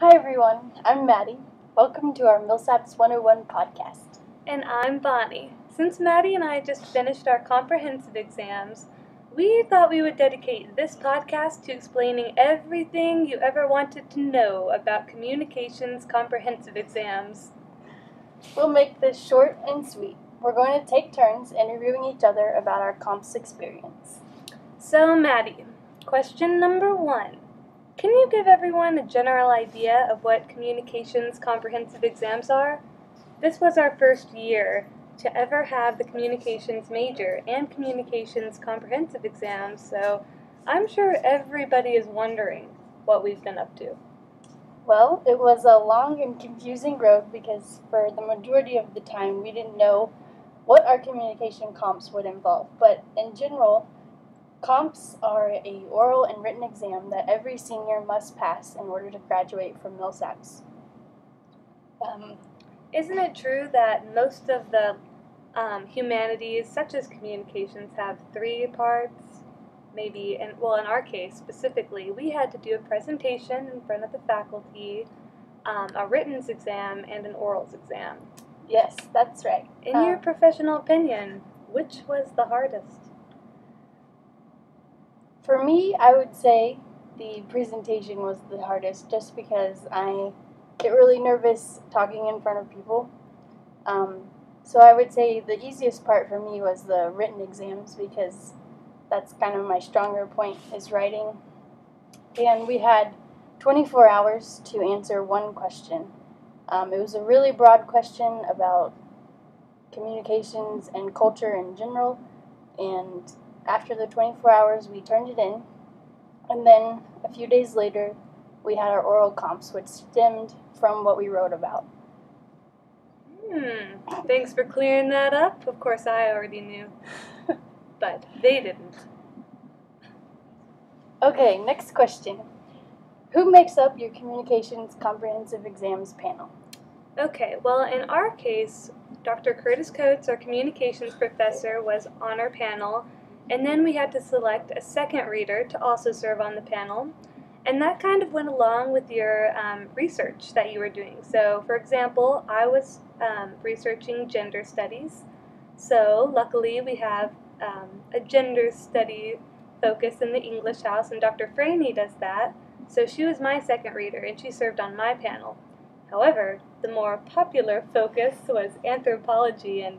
Hi everyone, I'm Maddie. Welcome to our Millsaps 101 podcast. And I'm Bonnie. Since Maddie and I just finished our comprehensive exams, we thought we would dedicate this podcast to explaining everything you ever wanted to know about communications comprehensive exams. We'll make this short and sweet. We're going to take turns interviewing each other about our comps experience. So, Maddie, question number 1. Can you give everyone a general idea of what communications comprehensive exams are? This was our first year to ever have the communications major and communications comprehensive exams, so I'm sure everybody is wondering what we've been up to. Well, it was a long and confusing road because for the majority of the time we didn't know what our communication comps would involve, but in general, comps are an oral and written exam that every senior must pass in order to graduate from Millsaps. Isn't it true that most of the humanities, such as communications, have 3 parts? Maybe, in our case specifically, we had to do a presentation in front of the faculty, a written exam, and an orals exam. Yes, that's right. In your professional opinion, which was the hardest? For me, I would say the presentation was the hardest just because I get really nervous talking in front of people. So I would say the easiest part for me was the written exams because that's kind of my stronger point is writing. And we had 24 hours to answer one question. It was a really broad question about communications and culture in general, and after the 24 hours, we turned it in, and then a few days later, we had our oral comps, which stemmed from what we wrote about. Thanks for clearing that up. Of course, I already knew, but they didn't. Okay, next question. Who makes up your communications comprehensive exams panel? Okay, well, in our case, Dr. Curtis Coates, our communications professor, was on our panel. And then we had to select a second reader to also serve on the panel. And that kind of went along with your research that you were doing. So, for example, I was researching gender studies. So, luckily, we have a gender study focus in the English house, and Dr. Franey does that. So she was my second reader, and she served on my panel. However, the more popular focus was anthropology, and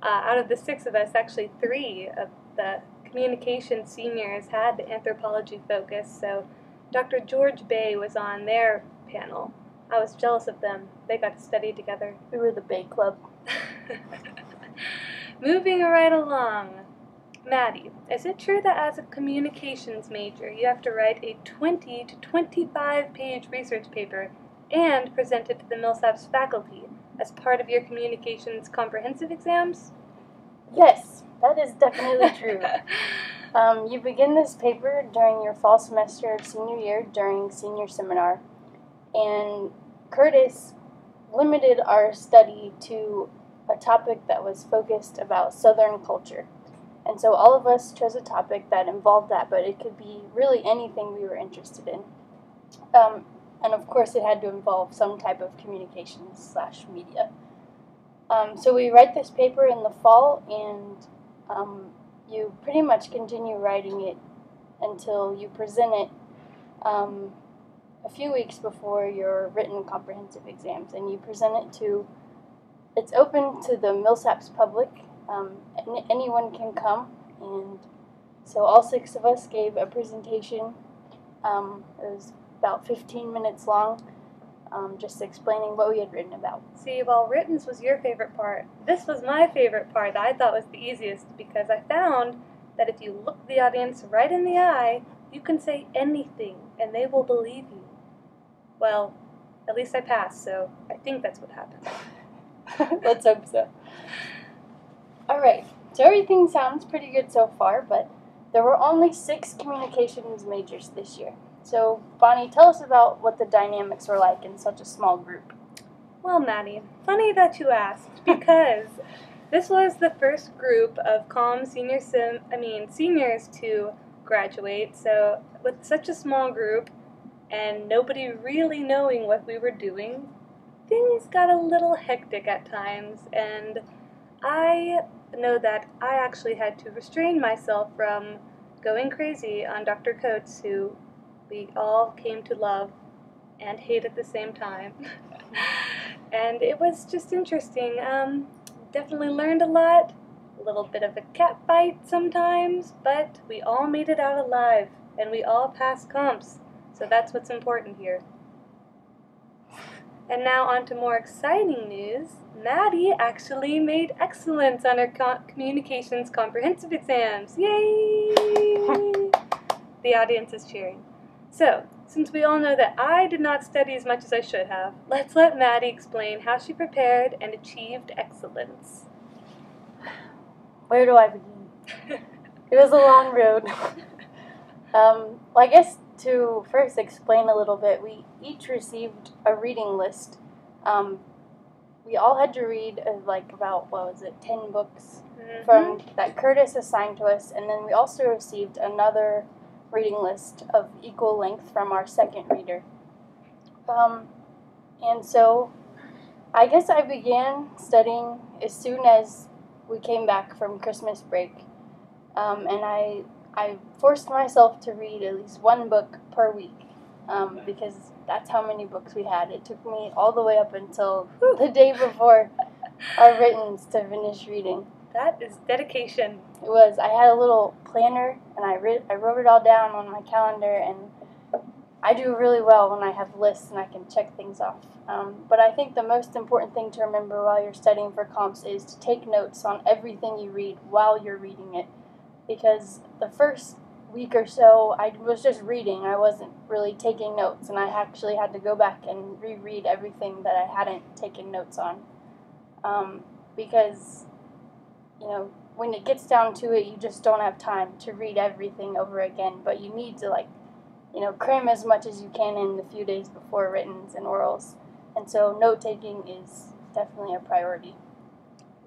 out of the 6 of us, actually 3 of the communication seniors had the anthropology focus, so Dr. George Bay was on their panel. I was jealous of them. They got to study together. We were the Bay Club. Moving right along. Maddie, is it true that as a communications major, you have to write a 20 to 25 page research paper and present it to the Millsaps faculty as part of your communications comprehensive exams? Yes, that is definitely true. You begin this paper during your fall semester of senior year during senior seminar, and Curtis limited our study to a topic that was focused about Southern culture. And so all of us chose a topic that involved that, but it could be really anything we were interested in. And of course it had to involve some type of communications / media. So we write this paper in the fall, and you pretty much continue writing it until you present it a few weeks before your written comprehensive exams. And you present it it's open to the Millsaps public. Anyone can come, and so all 6 of us gave a presentation. It was about 15 minutes long, just explaining what we had written about. See, while written was your favorite part, this was my favorite part that I thought was the easiest, because I found that if you look the audience right in the eye, you can say anything and they will believe you. Well, at least I passed, so I think that's what happened. Let's hope so. Alright, so everything sounds pretty good so far, but there were only 6 communications majors this year. So, Bonnie, tell us about what the dynamics were like in such a small group. Well, Maddie, funny that you asked, because this was the first group of seniors to graduate. So, with such a small group, and nobody really knowing what we were doing, things got a little hectic at times, and I know that I actually had to restrain myself from going crazy on Dr. Coates, who we all came to love and hate at the same time. And it was just interesting. Definitely learned a lot. A little bit of a cat fight sometimes, but we all made it out alive, and we all passed comps. So that's what's important here. And now on to more exciting news. Maddie actually made excellence on her communications comprehensive exams. Yay! The audience is cheering. So, since we all know that I did not study as much as I should have, let's let Maddie explain how she prepared and achieved excellence. Where do I begin? It was a long road. Well, I guess to first explain a little bit, we each received a reading list. We all had to read about, 10 books from that Curtis assigned to us, and then we also received another reading list of equal length from our second reader. And so I guess I began studying as soon as we came back from Christmas break, and I forced myself to read at least one book per week, because that's how many books we had. It took me all the way up until the day before our writtens to finish reading. That is dedication. It was. I had a little planner, and I wrote it all down on my calendar, and I do really well when I have lists and I can check things off. But I think the most important thing to remember while you're studying for comps is to take notes on everything you read while you're reading it, because the first week or so I was just reading. I wasn't really taking notes, and I actually had to go back and reread everything that I hadn't taken notes on, because when it gets down to it, you just don't have time to read everything over again, but you need to cram as much as you can in the few days before writtens and orals. And so note-taking is definitely a priority.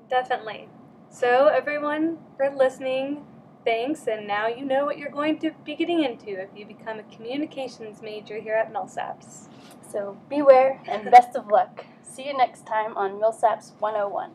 Definitely. So everyone for listening, thanks, and now you know what you're going to be getting into if you become a communications major here at Millsaps. So beware and best of luck. See you next time on Millsaps 101.